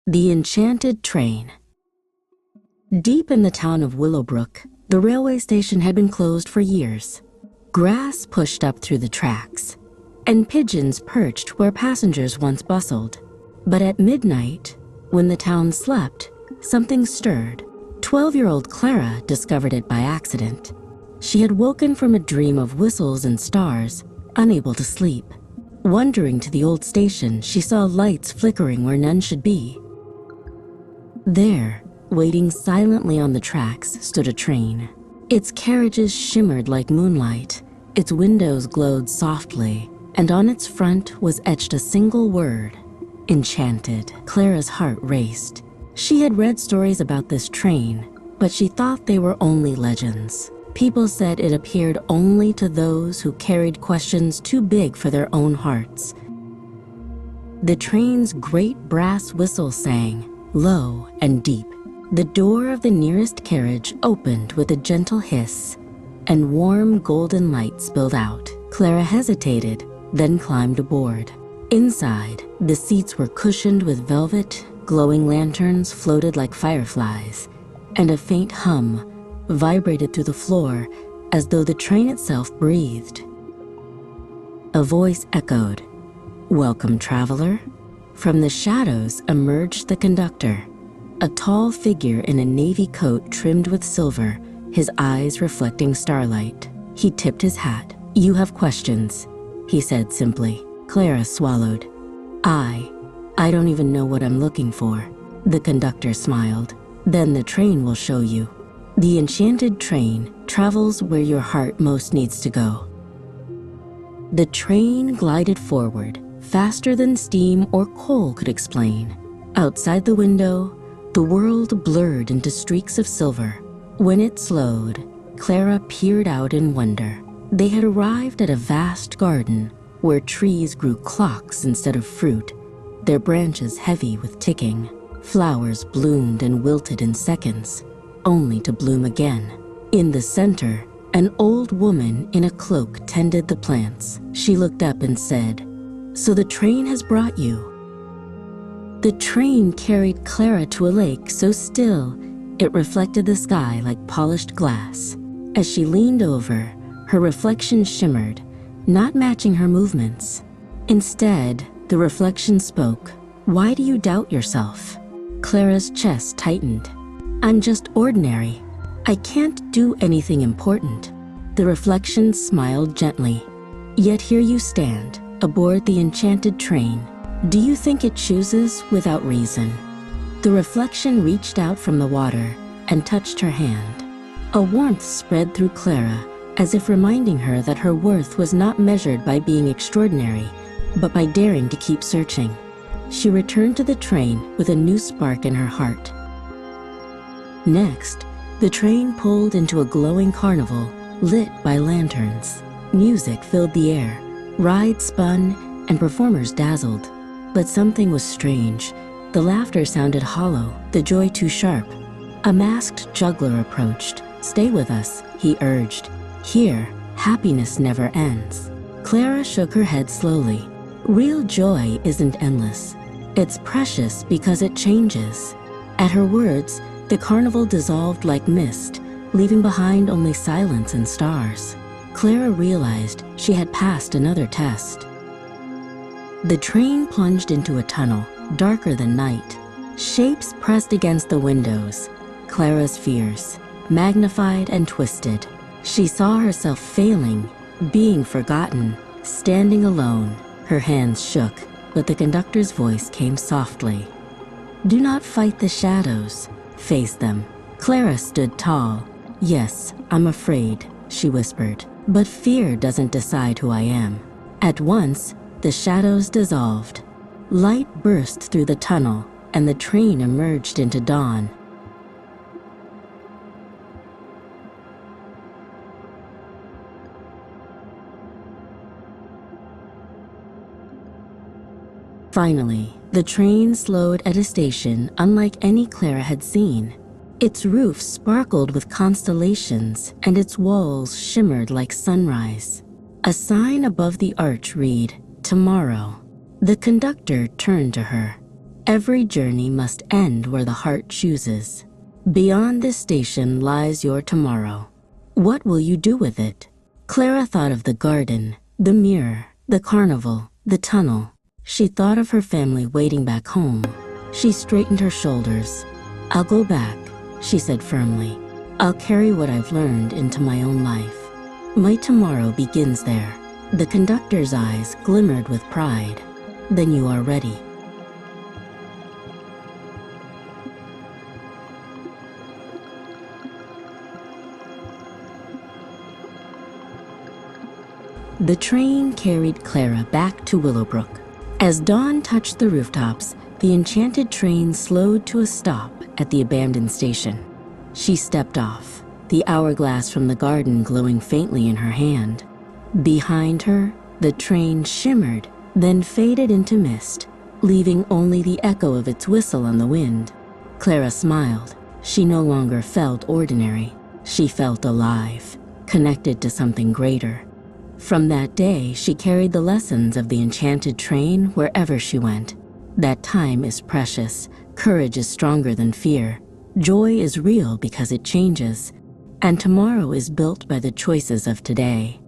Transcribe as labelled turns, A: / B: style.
A: The Enchanted Train. Deep in the town of Willowbrook, the railway station had been closed for years. Grass pushed up through the tracks, and pigeons perched where passengers once bustled. But at midnight, when the town slept, something stirred. 12-year-old Clara discovered it by accident. She had woken from a dream of whistles and stars, unable to sleep. Wandering to the old station, she saw lights flickering where none should be. There, waiting silently on the tracks, stood a train. Its carriages shimmered like moonlight, its windows glowed softly, and on its front was etched a single word: Enchanted. Clara's heart raced. She had read stories about this train, but she thought they were only legends. People said it appeared only to those who carried questions too big for their own hearts. The train's great brass whistle sang, low and deep. The door of the nearest carriage opened with a gentle hiss, and warm golden light spilled out. Clara hesitated, then climbed aboard. Inside, the seats were cushioned with velvet, glowing lanterns floated like fireflies, and a faint hum vibrated through the floor as though the train itself breathed. A voice echoed, "Welcome, traveler." From the shadows emerged the conductor, a tall figure in a navy coat trimmed with silver, his eyes reflecting starlight. He tipped his hat. "You have questions," he said simply. Clara swallowed. I don't even know what I'm looking for." The conductor smiled. "Then the train will show you. The Enchanted Train travels where your heart most needs to go." The train glided forward, faster than steam or coal could explain. Outside the window, the world blurred into streaks of silver. When it slowed, Clara peered out in wonder. They had arrived at a vast garden where trees grew clocks instead of fruit, their branches heavy with ticking. Flowers bloomed and wilted in seconds, only to bloom again. In the center, an old woman in a cloak tended the plants. She looked up and said, "So the train has brought you." The train carried Clara to a lake so still it reflected the sky like polished glass. As she leaned over, her reflection shimmered, not matching her movements. Instead, the reflection spoke. "Why do you doubt yourself?" Clara's chest tightened. "I'm just ordinary. I can't do anything important." The reflection smiled gently. "Yet here you stand, aboard the Enchanted Train. Do you think it chooses without reason?" The reflection reached out from the water and touched her hand. A warmth spread through Clara, as if reminding her that her worth was not measured by being extraordinary, but by daring to keep searching. She returned to the train with a new spark in her heart. Next, the train pulled into a glowing carnival lit by lanterns. Music filled the air, rides spun, and performers dazzled. But something was strange. The laughter sounded hollow, the joy too sharp. A masked juggler approached. "Stay with us," he urged. "Here, happiness never ends." Clara shook her head slowly. Real joy isn't endless. It's precious because it changes. At her words, the carnival dissolved like mist, leaving behind only silence and stars. Clara realized she had passed another test. The train plunged into a tunnel, darker than night. Shapes pressed against the windows. Clara's fears, magnified and twisted. She saw herself failing, being forgotten, standing alone. Her hands shook, but the conductor's voice came softly. "Do not fight the shadows. Face them." Clara stood tall. "Yes, I'm afraid," she whispered. "But fear doesn't decide who I am." At once, the shadows dissolved. Light burst through the tunnel, and the train emerged into dawn. Finally, the train slowed at a station unlike any Clara had seen. Its roof sparkled with constellations, and its walls shimmered like sunrise. A sign above the arch read, "Tomorrow." The conductor turned to her. Every journey must end where the heart chooses. Beyond this station lies your tomorrow. What will you do with it? Clara thought of the garden, the mirror, the carnival, the tunnel. She thought of her family waiting back home. She straightened her shoulders. "I'll go back," she said firmly. "I'll carry what I've learned into my own life. My tomorrow begins there." The conductor's eyes glimmered with pride. "Then you are ready." The train carried Clara back to Willowbrook. As dawn touched the rooftops, the Enchanted Train slowed to a stop at the abandoned station. She stepped off, the hourglass from the garden glowing faintly in her hand. Behind her, the train shimmered, then faded into mist, leaving only the echo of its whistle on the wind. Clara smiled. She no longer felt ordinary. She felt alive, connected to something greater. From that day, she carried the lessons of the Enchanted Train wherever she went. That time is precious, courage is stronger than fear, joy is real because it changes, and tomorrow is built by the choices of today.